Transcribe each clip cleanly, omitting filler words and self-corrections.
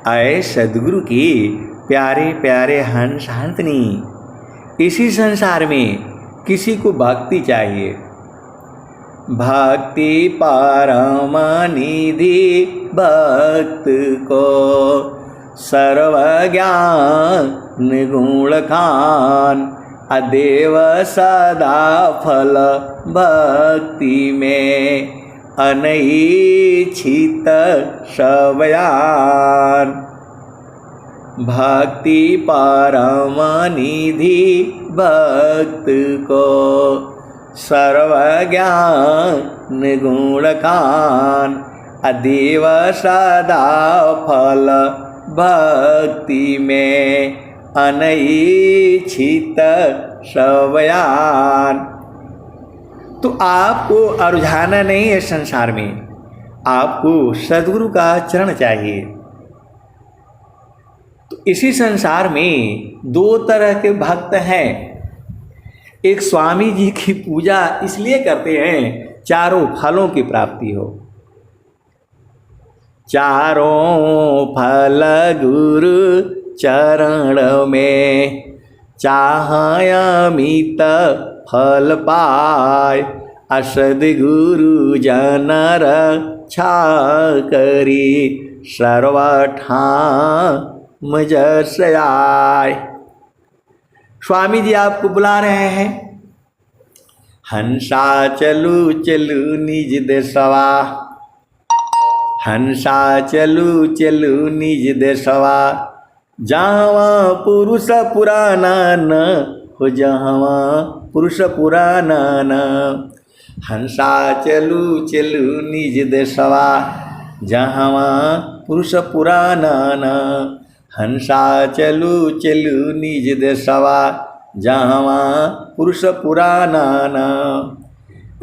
आए सद्गुरु की प्यारे प्यारे हंस हंसनी, इसी संसार में किसी को भक्ति चाहिए। भक्ति परम निधि भक्त को सर्वज्ञान गुण खान, अदेव सदा फल भक्ति में अनैच्छित शबयान। भक्ति परम निधि भक्त को सर्वज्ञान गुण खान, अदेव सदा फल भक्ति में अनैच्छित शबयान। तो आपको रुझाना नहीं है संसार में, आपको सद्गुरु का चरण चाहिए। तो इसी संसार में दो तरह के भक्त हैं। एक स्वामी जी की पूजा इसलिए करते हैं चारों फलों की प्राप्ति हो। चारों फल गुरु चरण में चाहय अमित फल पाय, असद गुरु जन रक्षा करी सर्वठाम जस आय। स्वामी जी आपको बुला रहे हैं। हंसा चलू चलू निज देशवा, हंसा चलू चलू निज देशवा, जहाँ पुरुष पुराना न हो, जहाँ पुरुष पुराना न। हंसा चलू चलू निज देशवा, जहाँ पुरुष पुराना न। हंसा चलू चलू निज देशवा, जहाँ पुरुष पुराना न।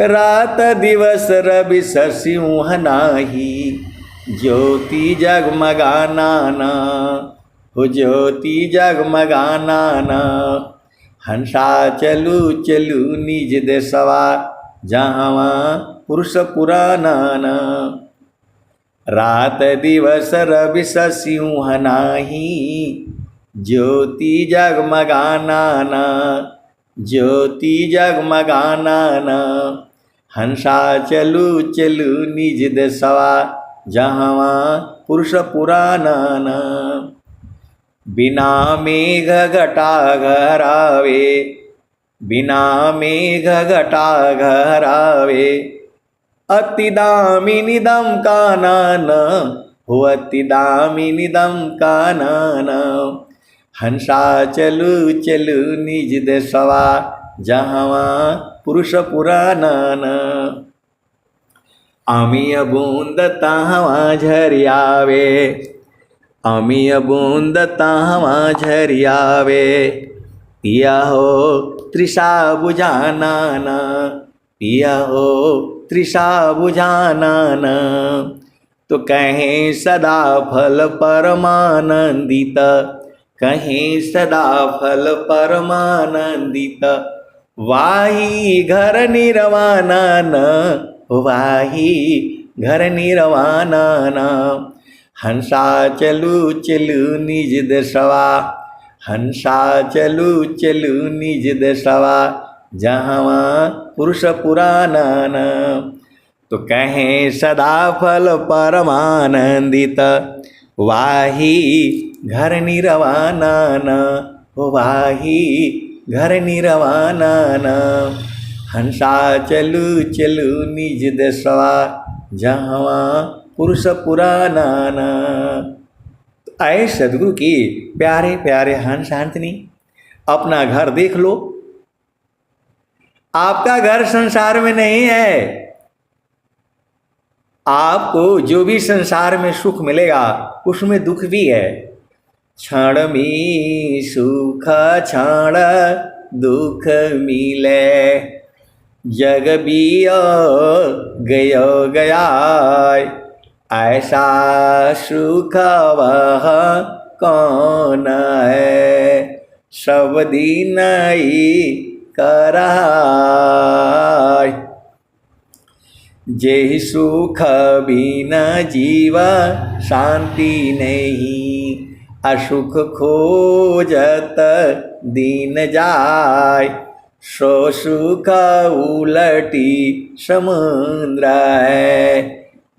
रात दिवस रवि सिंह नाही, ज्योति जगमगाना न हो, ज्योति जगमगाना न। हंसा चलू चलू निज देशवा, जहाँ पुरुष पुराना न। रात दिवस रवि सिंह नाही, ज्योति जगमगाना न, ज्योति जगमगाना न। हंसा चलू चलू निज देशवा, जहाँ पुरुष पुराना न। बिना मेघ घटा घरावे, बिना मेघ घटा घरावे, अति दामिनी दम काना न हो, अति दामिनी दम काना न। हंसा चलू चलू निज देशवा, जहाँ पुरुष पुराना न। अमीय बूंद तहाँ झरियावे, अमीय बूंद तहाँ झरियावे, पिया हो तृषा बुझाना न, पिया हो तृषा बुझाना न। तो कहें सदा फल परमानंदित, कहें सदा फल परमानंदित, वाही घर निर्वाणा न, वाही घर निर्वाणा न। हंसा चलू चलू निज देशवा, हंसा चलू चलू निज देशवा, जहाँ पुरुष पुराना न। तो कहें सदा फल परमानंदित, वाही घर निर्वाणा न, वाही घर निर्वाणा न। हंसा चलू चलू निज देशवा, जहाँ पुरुष पुराना न। आए सद्गुरु की प्यारे प्यारे हंस हंसनी, अपना घर देख लो। आपका घर संसार में नहीं है। आपको जो भी संसार में सुख मिलेगा उसमें दुख भी है। क्षण में सुख क्षण दुख मिले, जग बियो गयो गया, ऐसा सुख वह कौन है, सब दिन ही कराय। जे सुख बिना जीव शांति नहीं, असुख खोजत दीन जाय, सो सुख उलटी समुद्र है।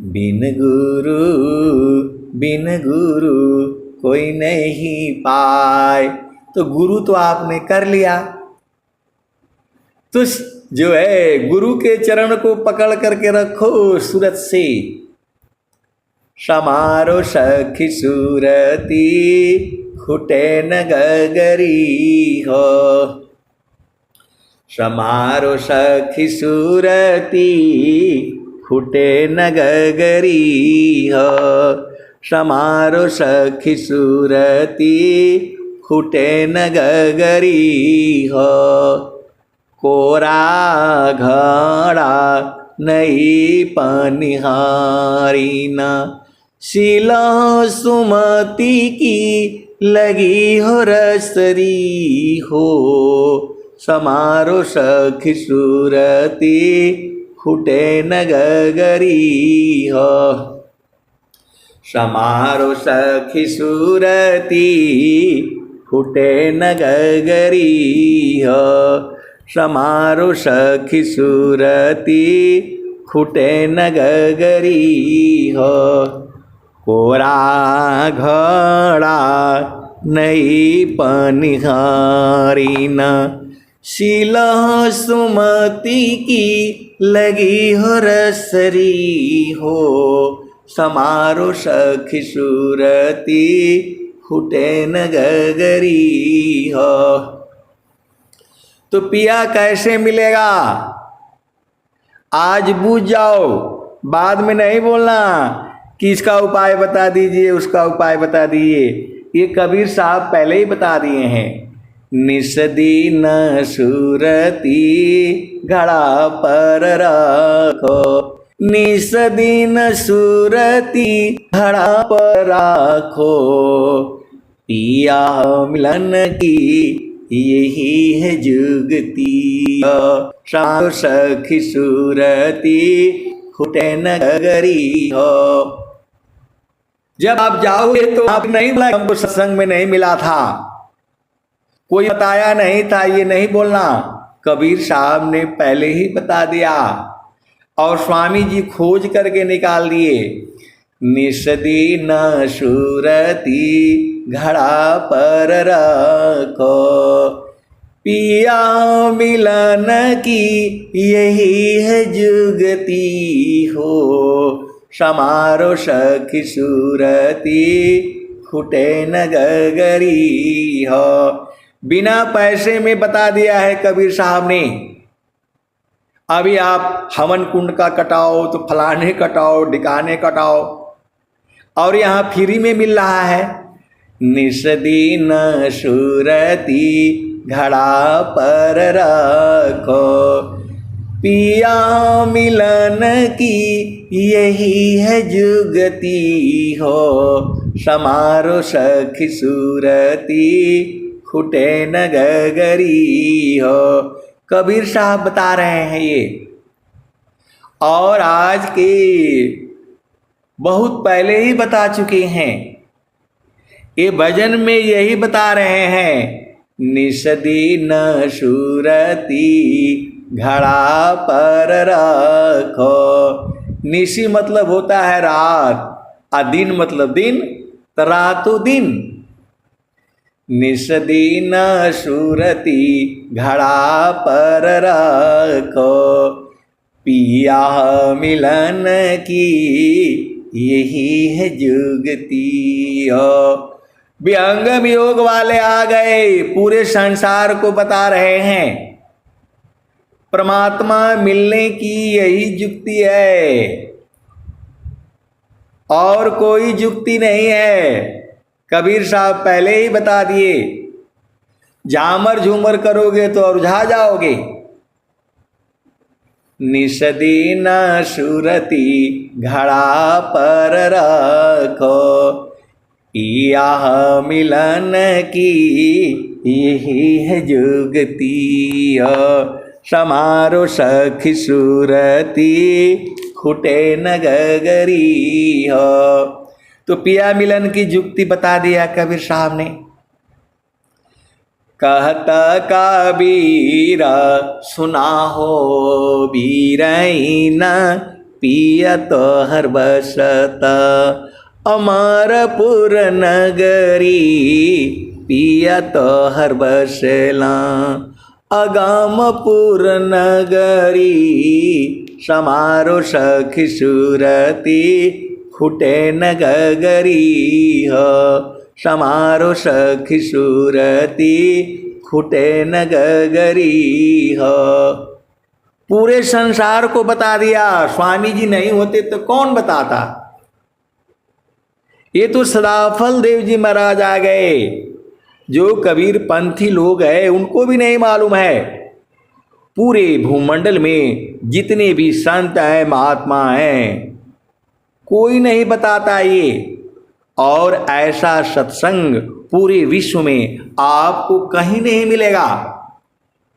बिन गुरु कोई नहीं पाए। तो गुरु तो आपने कर लिया, तो जो है गुरु के चरण को पकड़ करके रखो सूरत से। समारो सखी सूरती खुटे न गगरी हो, समारो सखी सूरती खुटे न गगरी हो, समारो सखी सूरती खुटे न गगरी हो। कोरा घड़ा नहीं पनिहारी न, शिला सुमति की लगी हो रसरी हो, समारो सखी सूरती खुटे न गगरी हो, समारो सखी सूरती खुटे न गगरी हो, समारो सखी सूरती खुटे न गगरी हो। कोरा घड़ा नहीं पनिहारी न, शिला सुमति की लगी हो रसरी हो, समारो सखी सूरती खुटे न गगरी हो। तो पिया कैसे मिलेगा आज बूझ जाओ, बाद में नहीं बोलना कि इसका उपाय बता दीजिए उसका उपाय बता दीजिए। ये कबीर साहब पहले ही बता दिए हैं। निस्दीन सूरती घड़ा पर रखो, निस्दीन सूरती घड़ा पर रखो, पिया मिलन की यही है जुगती, समारो सखी सूरती खुटे न गगरी हो। जब आप जाओगे तो आप नहीं बोला हमको सत्संग में नहीं मिला था, कोई बताया नहीं था, ये नहीं बोलना। कबीर साहब ने पहले ही बता दिया और स्वामी जी खोज करके निकाल दिए। निस्दीन सूरती घड़ा पर रखो, पिया मिलन की यही है जुगती हो, समारो सखी सूरती खुटे न गगरी हो। बिना पैसे में बता दिया है कबीर साहब ने। अभी आप हवन कुंड का कटाओ तो फलाने कटाओ ढिकाने कटाओ, और यहाँ फ्री में मिल रहा है। निस्दीन सूरती घड़ा पर रखो, पिया मिलन की यही है जुगती हो, समारो सखी सूरती खुटे न गगरी हो। कबीर साहब बता रहे हैं ये, और आज के बहुत पहले ही बता चुके हैं। ये भजन में यही बता रहे हैं। निस्दीन सूरती घड़ा पर रखो, निशी मतलब होता है रात, और दिन मतलब दिन, तो रातों दिन। निस्दीन सूरती घड़ा पर रखो, पिया मिलन की यही है जुगती हो। विहंग वियोग वाले आ गए, पूरे संसार को बता रहे हैं परमात्मा मिलने की यही जुक्ति है, और कोई जुक्ति नहीं है। कबीर साहब पहले ही बता दिए। झामर झूमर करोगे तो उलझा जाओगे। निस्दीन सूरती घड़ा पर रखो, पिया मिलन की यही है जुगती हो, समारो सखी सूरती खुटे न गगरी हो। तो पिया मिलन की जुक्ति बता दिया कबीर साहब ने। कहता कबीर सुना हो बीरैन, पियत हर बसत अमरपुर नगरी, पियत हर बसला अगमपुर नगरी, समारो सखी सुरती फूटे न गगरी हो, समारो सखी सुरती फूटे न गगरी हो। पूरे संसार को बता दिया। स्वामी जी नहीं होते तो कौन बताता। ये तो सदाफल देव जी महाराज आ गए। जो कबीर पंथी लोग हैं उनको भी नहीं मालूम है। पूरे भूमंडल में जितने भी संत हैं महात्मा हैं कोई नहीं बताता ये। और ऐसा सत्संग पूरे विश्व में आपको कहीं नहीं मिलेगा।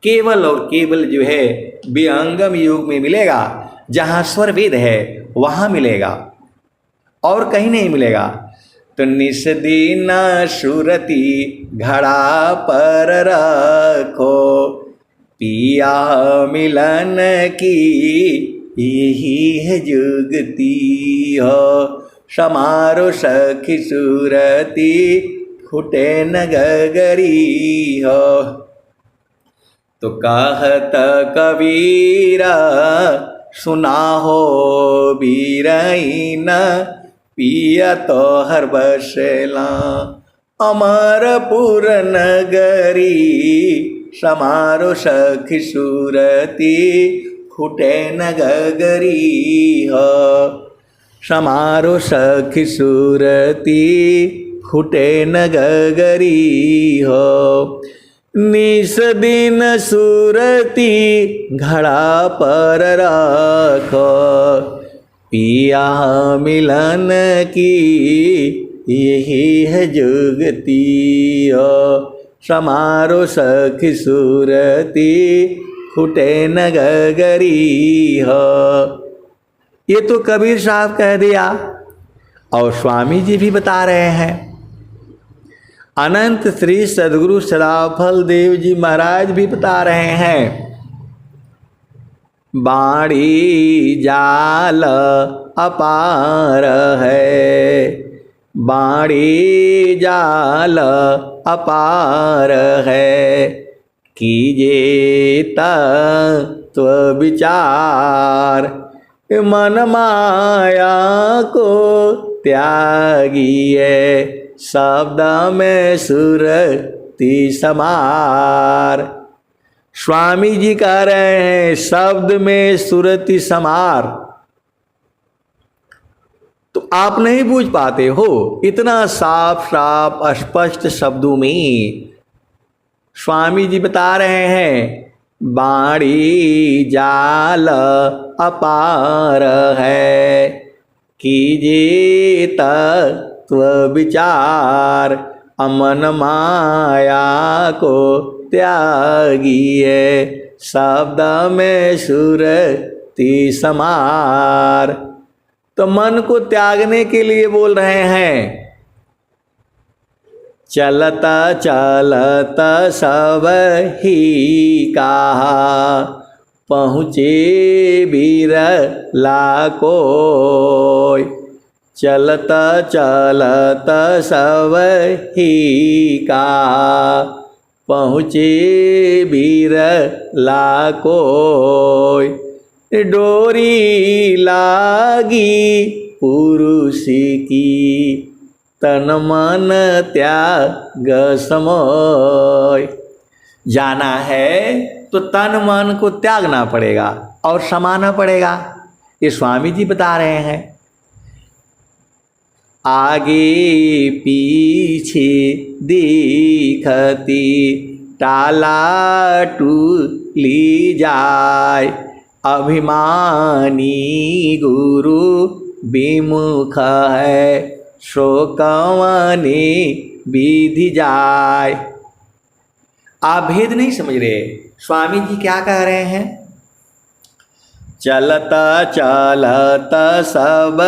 केवल और केवल जो है विहंगम योग में मिलेगा। जहाँ स्वर वेद है वहाँ मिलेगा और कहीं नहीं मिलेगा। तो निस दिन सुरती घड़ा पर रखो, पिया मिलन की यही है जुगती हो, समारो सखी सुरती फूटे न गगरी हो। तो कहत कबीरा सुना हो बीरैन, पियत हर बसला अमरपुर नगरी, समारो सखी सुरती फूटे न गगरी हो, समारो सखी सुरती फूटे न गगरी हो। निस दिन सुरती घड़ा पर रखो, पिया मिलन की यही है जुगती हो, समारो सखी सुरती फूटे न गगरी हो। ये तो कबीर साहब कह दिया और स्वामी जी भी बता रहे हैं। अनंत श्री सद्गुरु सदाफल देव जी महाराज भी बता रहे हैं। बाणी जाल अपार है, बाणी जाल अपार है, कीजे तत्व विचार, मन माया को त्यागिए, शब्द में सुरती समार। स्वामी जी कह रहे हैं शब्द में सुरती समार। तो आप नहीं बूझ पाते हो इतना साफ साफ स्पष्ट शब्दों में स्वामी जी बता रहे हैं। बाणी जाल अपार है, कीजिए तत्व विचार, अमन माया को त्यागिए, शब्द में सुरती समार। तो मन को त्यागने के लिए बोल रहे हैं। चलता चलता सब ही कहा, पहुँचे बिरला कोय। चलता चलता सब ही कहा, पहुँचे बिरला कोय। डोरी लागी पुरुष की, तन मन त्याग समोय। जाना है तो तन मन को त्यागना पड़ेगा और समाना पड़ेगा। ये स्वामी जी बता रहे हैं। आगे पीछे दिखती टाला टूली जाय, अभिमानी गुरु विमुख है, शोकवनी विधि जाय। आप भेद नहीं समझ रहे। स्वामी जी क्या कह रहे हैं? चलत चलत सब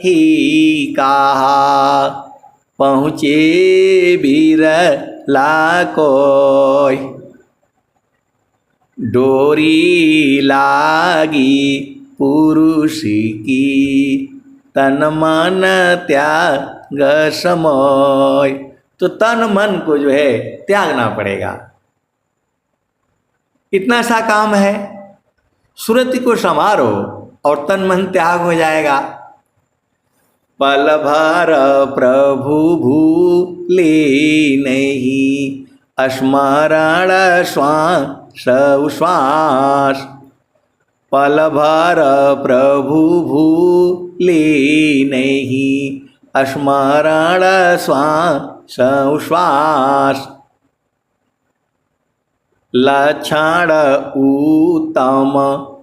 ही कहा, पहुँचे बिरला कोय। डोरी लागी पुरुष की, तन मन त्याग समोय। तो तन मन को जो है त्यागना पड़ेगा। इतना सा काम है, सुरति को संवारो और तन मन त्याग हो जाएगा। पल भर प्रभु भूले नहीं, स्मरण श्वास उश्वास। पल भर प्रभु भूले नहीं, स्मरण श्वास उश्वास। लक्षण उत्तम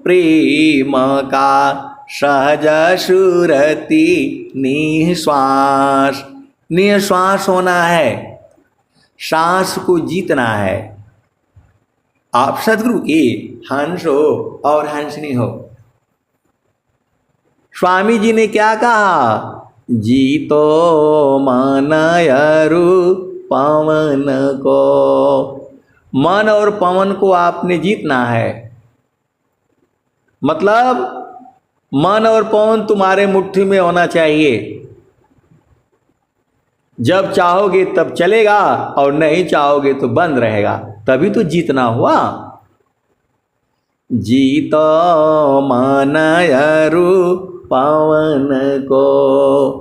प्रेम का, सहज सुरति निश्वास। निश्वास होना है, सांस को जीतना है। आप सदगुरु के हंस हो और हंसनी हो। स्वामी जी ने क्या कहा? जीतो मनयरु पवन को। मन और पवन को आपने जीतना है। मतलब मन और पवन तुम्हारे मुट्ठी में होना चाहिए। जब चाहोगे तब चलेगा और नहीं चाहोगे तो बंद रहेगा, तभी तो जीतना हुआ। जीतो मनयरु पवन को,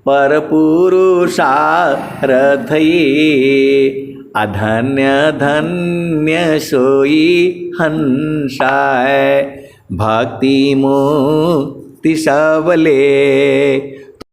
पर पुरुषार्थ ये। अधन्य धन्य सोई हंसाय, भक्ति मुक्ति सबले।